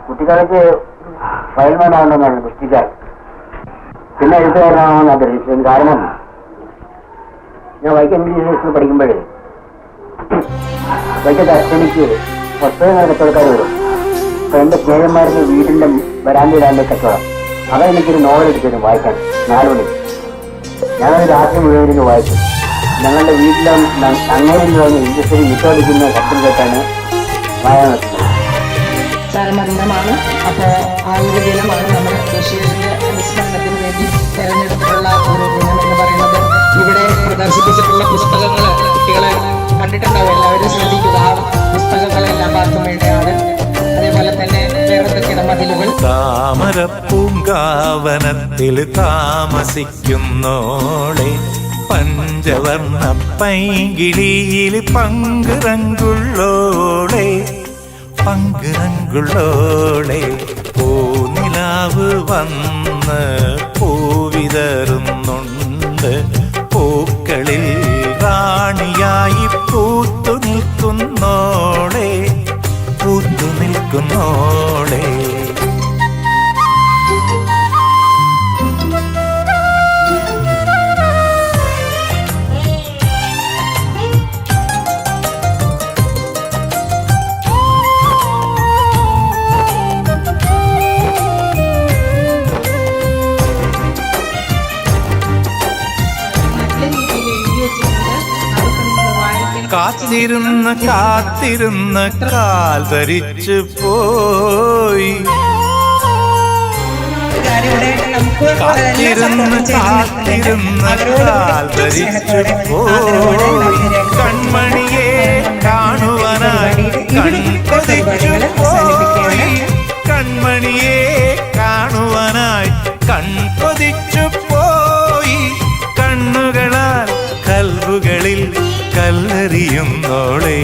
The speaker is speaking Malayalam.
കുട്ടിക്കാലത്ത് ഫയൽമാനാണെന്നാണ് പുസ്തികാർ, പിന്നെ എഴുത്തുകാരനാണെന്ന് ആഗ്രഹിച്ചത്. കാരണം ഞാൻ വൈക്കം യൂണിവേഴ്സിറ്റിയിൽ പഠിക്കുമ്പോഴേ വൈക്കത്തെ അച്ഛനിക്ക് പുസ്തകങ്ങൾ കച്ചവടക്കാർ വരും. അപ്പൊ എന്റെ ചേരന്മാരുടെ വീടിന്റെ വരാന്തയിലാണ്ട് കച്ചവടം. അവൻ എനിക്കൊരു നോവൽ എടുത്തിരുന്നു വായിക്കാൻ 4 മണി. ഞാനത് രാത്രി മുഴുവൻ വായിച്ചു. ഞങ്ങളുടെ വീട്ടിലെ അങ്ങനെ ഇൻഡസ്ട്രി വിട്ടോടിക്കുന്ന ശബ്ദം കേട്ടാണ് വായന നടത്തുന്നത്. ചരമദിനമാണ്. അപ്പോൾ ആ ഒരു ദിനമാണ് നമ്മൾ ബഷീറിന്റെ അനുസ്മരണത്തിന് വേണ്ടി തെരഞ്ഞെടുത്തിട്ടുള്ള ഒരു ദിനം എന്ന് പറയുന്നത്. ഇവിടെ പ്രദർശിപ്പിച്ചിട്ടുള്ള പുസ്തകങ്ങൾ കുട്ടികളെ കണ്ടിട്ടുണ്ടാവും, എല്ലാവരും ശ്രദ്ധിക്കുക. ആ പുസ്തകങ്ങളെല്ലാം പാത്തുമ്മയുടെയാണ്. അതേപോലെ തന്നെ വേറെ കിടമതിലുകൾ. താമരപ്പൂങ്കാവനത്തിൽ താമസിക്കുന്നോളെ പഞ്ചവർണ്ണ പൈങ്കിളിയിൽ പങ്കുറങ്കുള്ളോളെ പങ്കുറങ്കുള്ളോളെ പൂനിലാവ് വന്ന് പൂവിതറുന്നുണ്ട്. പൂക്കളിൽ റാണിയായി പൂത്തു നിൽക്കുന്നോളെ പൂത്തു നിൽക്കുന്നോളെ. കാത്തിരുന്ന് കാത്തിരുന്ന് കാൽ ധരിച്ചു പോയി, കാത്തിരുന്ന് കാത്തിരുന്ന് കാൽ ധരിച്ചു പോയി. കൺമണിയെ കാണുവാനായി കൺകൊതിച്ചു പോയി, കൺമണിയെ കാണുവാനായി കൺകൊതിച്ചു പോയി. കണ്ണുകളാൽ കൽവുകളിൽ കല്ലെറിയുന്നോളെ